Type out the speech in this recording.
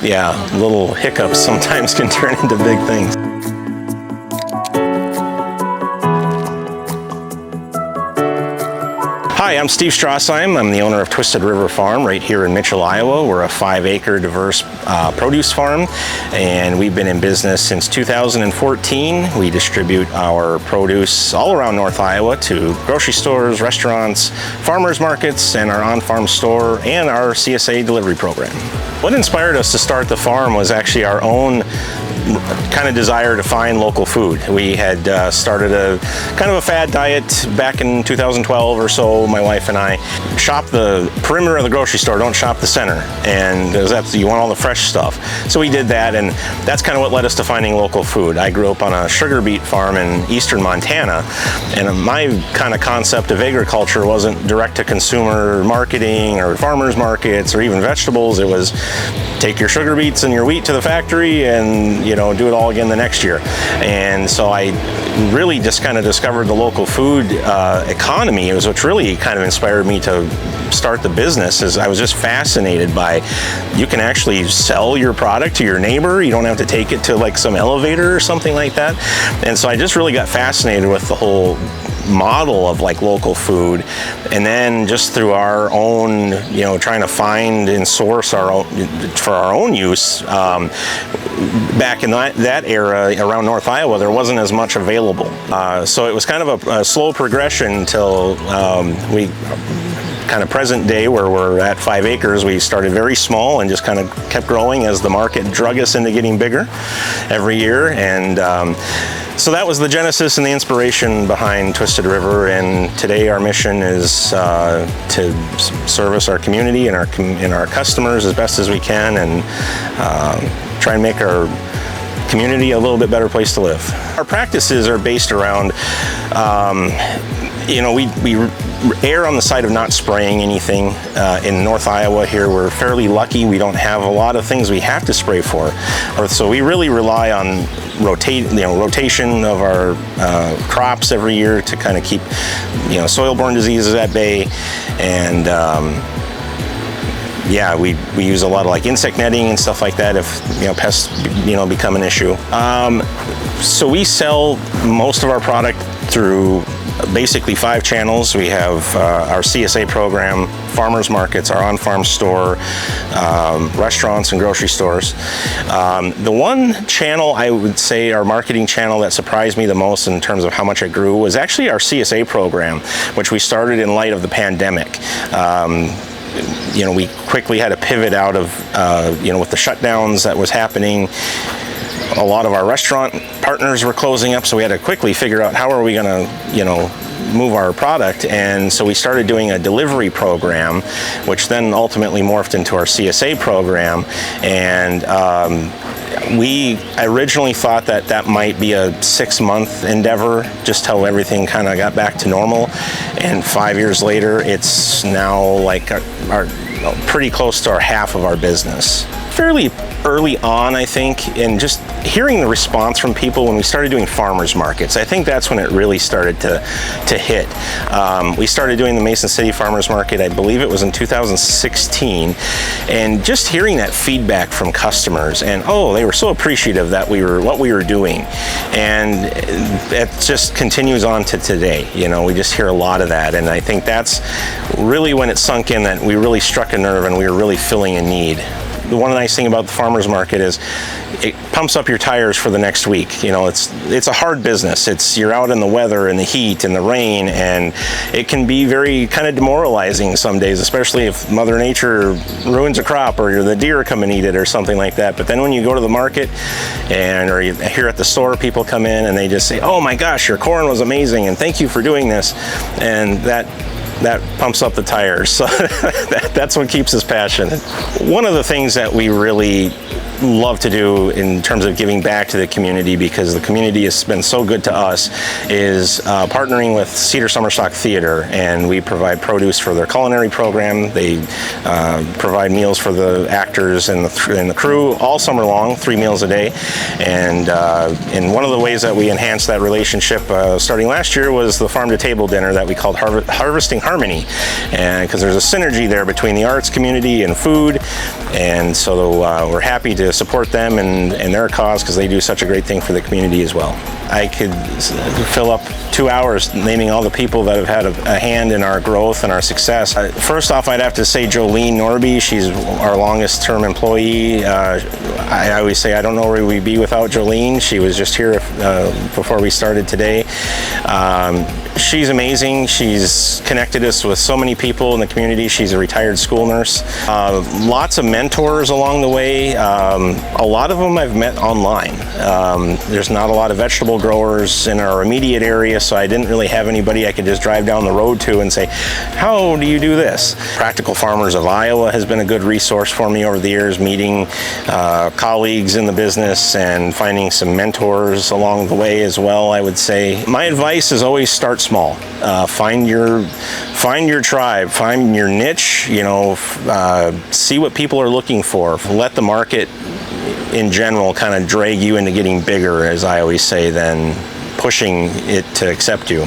yeah, little hiccups sometimes can turn into big things. Hi, I'm Steve Strasheim. I'm the owner of Twisted River Farm right here in Mitchell, Iowa. We're a 5-acre diverse produce farm, and we've been in business since 2014. We distribute our produce all around North Iowa to grocery stores, restaurants, farmers markets, and our on-farm store and our CSA delivery program. What inspired us to start the farm was actually our own kind of desire to find local food. We had started a kind of a fad diet back in 2012 or so. My wife and I shop the perimeter of the grocery store, don't shop the center, and you want all the fresh stuff. So we did that, and that's kind of what led us to finding local food. I grew up on a sugar beet farm in eastern Montana, and my kind of concept of agriculture wasn't direct-to-consumer marketing or farmers markets or even vegetables. It was take your sugar beets and your wheat to the factory and do it all again the next year. And so I really just kind of discovered the local food economy. It was what really kind of inspired me to start the business. Is I was just fascinated by you can actually sell your product to your neighbor. You don't have to take it to like some elevator or something like that. And so I just really got fascinated with the whole model of like local food, and then just through our own trying to find and source our own for our own use. Back in that era around North Iowa, there wasn't as much available, so it was kind of a slow progression until we kind of present day where we're at 5 acres. We started very small and just kind of kept growing as the market drug us into getting bigger every year. And so that was the genesis and the inspiration behind Twisted River, and today our mission is to service our community and our customers as best as we can, and try and make our community a little bit better place to live. Our practices are based around, we err on the side of not spraying anything. In North Iowa here, we're fairly lucky. We don't have a lot of things we have to spray for. So we really rely on rotation of our crops every year to kind of keep, soil-borne diseases at bay. And we use a lot of like insect netting and stuff like that if pests become an issue. So we sell most of our product through basically 5 channels. We have our CSA program, farmers markets, our on-farm store, restaurants and grocery stores. The one channel I would say, our marketing channel, that surprised me the most in terms of how much it grew was actually our CSA program, which we started in light of the pandemic. We quickly had to pivot out of, with the shutdowns that was happening. A lot of our restaurant partners were closing up, so we had to quickly figure out how are we going to, move our product. And so we started doing a delivery program, which then ultimately morphed into our CSA program. And we originally thought that might be a 6-month endeavor, just till everything kind of got back to normal. And 5 years later, it's now like our pretty close to our half of our business. Fairly early on, I think, and just hearing the response from people when we started doing farmers markets, I think that's when it really started to hit. We started doing the Mason City Farmers Market, I believe it was in 2016, and just hearing that feedback from customers, and they were so appreciative that what we were doing, and it just continues on to today. We just hear a lot of that, and I think that's really when it sunk in that we really struck a nerve and we were really filling a need. The one nice thing about the farmers market is it pumps up your tires for the next week. It's a hard business. You're out in the weather and the heat and the rain, and it can be very kind of demoralizing some days, especially if Mother Nature ruins a crop or the deer come and eat it or something like that. But then when you go to the market or you hear at the store, people come in and they just say, "Oh my gosh, your corn was amazing and thank you for doing this," and that pumps up the tires. So that's what keeps us passionate. One of the things that we really love to do in terms of giving back to the community, because the community has been so good to us, is partnering with Cedar Summerstock Theater, and we provide produce for their culinary program. They provide meals for the actors and the crew all summer long, 3 meals a day. And one of the ways that we enhanced that relationship starting last year was the farm to table dinner that we called Harvesting Harmony, and because there's a synergy there between the arts community and food, and so we're happy to support them and their cause, because they do such a great thing for the community as well. I could fill up 2 hours naming all the people that have had a hand in our growth and our success. First off, I'd have to say Jolene Norby. She's our longest term employee. I always say I don't know where we'd be without Jolene. She was just here before we started today. She's amazing. She's connected us with so many people in the community. She's a retired school nurse. Lots of mentors along the way. A lot of them I've met online. There's not a lot of vegetable growers in our immediate area, so I didn't really have anybody I could just drive down the road to and say, how do you do this? Practical Farmers of Iowa has been a good resource for me over the years, meeting colleagues in the business and finding some mentors along the way as well, I would say. My advice is always start small. Find your tribe, find your niche, see what people are looking for. Let the market in general kind of drag you into getting bigger, as I always say, than pushing it to accept you.